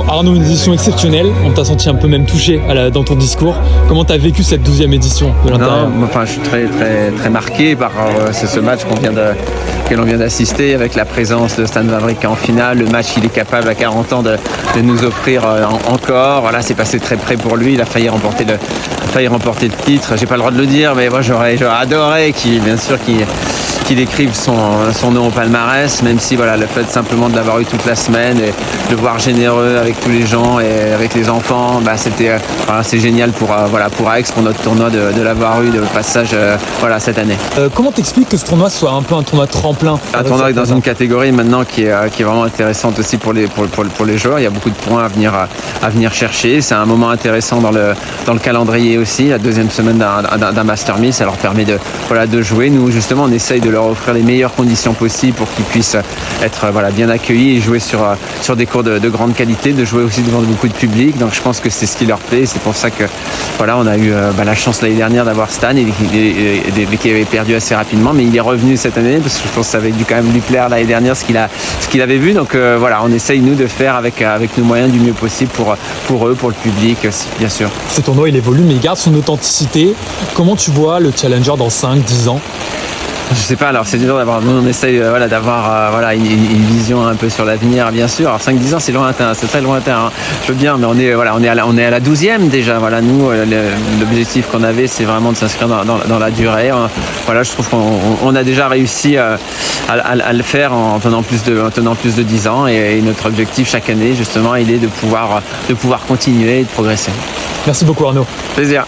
Arnaud, une édition exceptionnelle. On t'a senti un peu même touché dans ton discours. Comment tu as vécu cette 12e édition de l'Intérieur? Enfin, je suis très marqué par ce match auquel on vient d'assister, avec la présence de Stan Wawrinka en finale. Le match qu'il est capable à 40 ans de nous offrir encore. Voilà, c'est passé très près pour lui. Il a failli remporter le titre. J'ai pas le droit de le dire, mais moi j'aurais adoré qu'il écrive son nom au palmarès, même si voilà, le fait simplement de l'avoir eu toute la semaine et de le voir généreux avec tous les gens et avec les enfants, c'est génial pour Aix, pour notre tournoi de l'avoir eu de passage cette année. Comment t'expliques que ce tournoi soit un peu un tournoi tremplin? Un tournoi dans une catégorie maintenant qui est vraiment intéressante aussi pour les joueurs. Il y a beaucoup de points à venir chercher. C'est un moment intéressant dans le calendrier aussi. La deuxième semaine d'un Master 1000, ça leur permet de jouer. Nous justement, on essaye de leur offrir les meilleures conditions possibles pour qu'ils puissent être bien accueillis et jouer sur des cours de grande qualité, de jouer aussi devant beaucoup de public. Donc je pense que c'est ce qui leur plaît. C'est pour ça que on a eu la chance l'année dernière d'avoir Stan qui avait perdu assez rapidement, mais il est revenu cette année parce que je pense que ça avait dû quand même lui plaire l'année dernière ce qu'il avait vu. Donc on essaye nous de faire avec nos moyens du mieux possible pour eux, pour le public aussi, bien sûr. Ce tournoi il évolue mais il garde son authenticité. Comment tu vois le Challenger dans 5-10 ans? Je sais pas, alors c'est dur d'avoir, nous on essaye d'avoir une vision un peu sur l'avenir, bien sûr. Alors 5-10 ans c'est lointain, c'est très lointain, hein. Je veux bien, mais on est à la 12e déjà. Voilà, nous l'objectif qu'on avait c'est vraiment de s'inscrire dans la durée. Je trouve qu'on a déjà réussi à le faire en tenant plus de 10 ans et notre objectif chaque année justement il est de pouvoir continuer et de progresser. Merci beaucoup Arnaud. Plaisir.